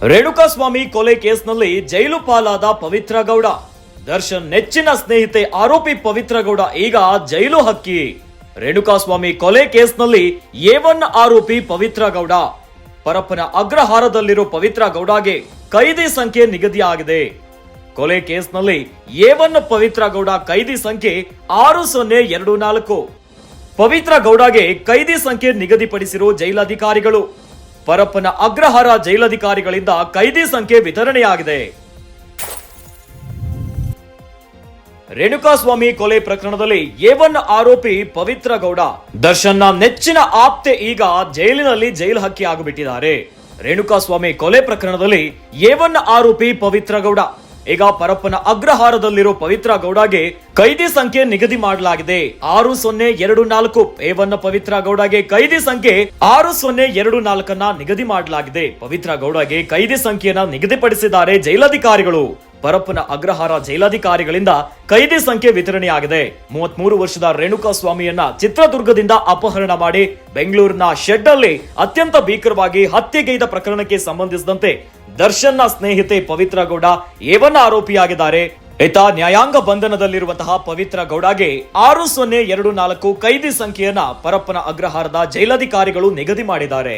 ರೇಣುಕಾಸ್ವಾಮಿ ಕೊಲೆ ಕೇಸ್ನಲ್ಲಿ ಜೈಲು ಪಾಲಾದ ಪವಿತ್ರ ಗೌಡ. ದರ್ಶನ್ ನೆಚ್ಚಿನ ಸ್ನೇಹಿತೆ ಆರೋಪಿ ಪವಿತ್ರ ಗೌಡ ಈಗ ಜೈಲು ಹಕ್ಕಿ. ರೇಣುಕಾಸ್ವಾಮಿ ಕೊಲೆ ಕೇಸ್ನಲ್ಲಿ A1 ಆರೋಪಿ ಪವಿತ್ರ ಗೌಡ. ಪರಪ್ಪನ ಅಗ್ರಹಾರದಲ್ಲಿರೋ ಪವಿತ್ರ ಗೌಡಗೆ ಕೈದಿ ಸಂಖ್ಯೆ ನಿಗದಿಯಾಗಿದೆ. ಕೊಲೆ ಕೇಸ್ನಲ್ಲಿ A1 ಪವಿತ್ರ ಗೌಡ ಕೈದಿ ಸಂಖ್ಯೆ 6024. ಪವಿತ್ರ ಗೌಡಗೆ ಕೈದಿ ಸಂಖ್ಯೆ ನಿಗದಿಪಡಿಸಿರೋ ಜೈಲಾಧಿಕಾರಿಗಳು. ಪರಪ್ಪನ ಅಗ್ರಹಾರ ಜೈಲಧಿಕಾರಿಗಳಿಂದ ಕೈದಿ ಸಂಖ್ಯೆ ವಿತರಣೆಯಾಗಿದೆ. ರೇಣುಕಾಸ್ವಾಮಿ ಕೊಲೆ ಪ್ರಕರಣದಲ್ಲಿ A1 ಆರೋಪಿ ಪವಿತ್ರ ಗೌಡ. ದರ್ಶನ್ನ ನೆಚ್ಚಿನ ಆಪ್ತೆ ಈಗ ಜೈಲಿನಲ್ಲಿ ಜೈಲು ಹಕ್ಕಿ ಆಗಿಬಿಟ್ಟಿದ್ದಾರೆ. ರೇಣುಕಾಸ್ವಾಮಿ ಕೊಲೆ ಪ್ರಕರಣದಲ್ಲಿ A1 ಆರೋಪಿ ಪವಿತ್ರ ಗೌಡ. ಈಗ ಪರಪ್ಪನ ಅಗ್ರಹಾರದಲ್ಲಿರೋ ಪವಿತ್ರ ಗೌಡಗೆ ಕೈದಿ ಸಂಖ್ಯೆ ನಿಗದಿ ಮಾಡಲಾಗಿದೆ 6024. A1 ಪವಿತ್ರ ಗೌಡಗೆ ಕೈದಿ ಸಂಖ್ಯೆ 6024 ನಿಗದಿ ಮಾಡಲಾಗಿದೆ. ಪವಿತ್ರ ಗೌಡಗೆ ಕೈದಿ ಸಂಖ್ಯೆಯನ್ನ ನಿಗದಿಪಡಿಸಿದ್ದಾರೆ ಜೈಲಾಧಿಕಾರಿಗಳು. ಪರಪ್ಪನ ಅಗ್ರಹಾರ ಜೈಲಾಧಿಕಾರಿಗಳಿಂದ ಕೈದಿ ಸಂಖ್ಯೆ ವಿತರಣೆಯಾಗಿದೆ. 33 ವರ್ಷದ ರೇಣುಕಾಸ್ವಾಮಿಯನ್ನ ಚಿತ್ರದುರ್ಗದಿಂದ ಅಪಹರಣ ಮಾಡಿ ಬೆಂಗಳೂರಿನ ಶೆಡ್ ಅಲ್ಲಿ ಅತ್ಯಂತ ಭೀಕರವಾಗಿ ಹತ್ಯೆಗೈದ ಪ್ರಕರಣಕ್ಕೆ ಸಂಬಂಧಿಸಿದಂತೆ ದರ್ಶನ್ನ ಸ್ನೇಹಿತೆ ಪವಿತ್ರ ಗೌಡ A1 ಆರೋಪಿಯಾಗಿದ್ದಾರೆ. ಈತ ನ್ಯಾಯಾಂಗ ಬಂಧನದಲ್ಲಿರುವಂತಹ ಪವಿತ್ರ ಗೌಡಗೆ 6024 ಕೈದಿ ಸಂಖ್ಯೆಯನ್ನ ಪರಪ್ಪನ ಅಗ್ರಹಾರದ ಜೈಲಾಧಿಕಾರಿಗಳು ನಿಗದಿ ಮಾಡಿದ್ದಾರೆ.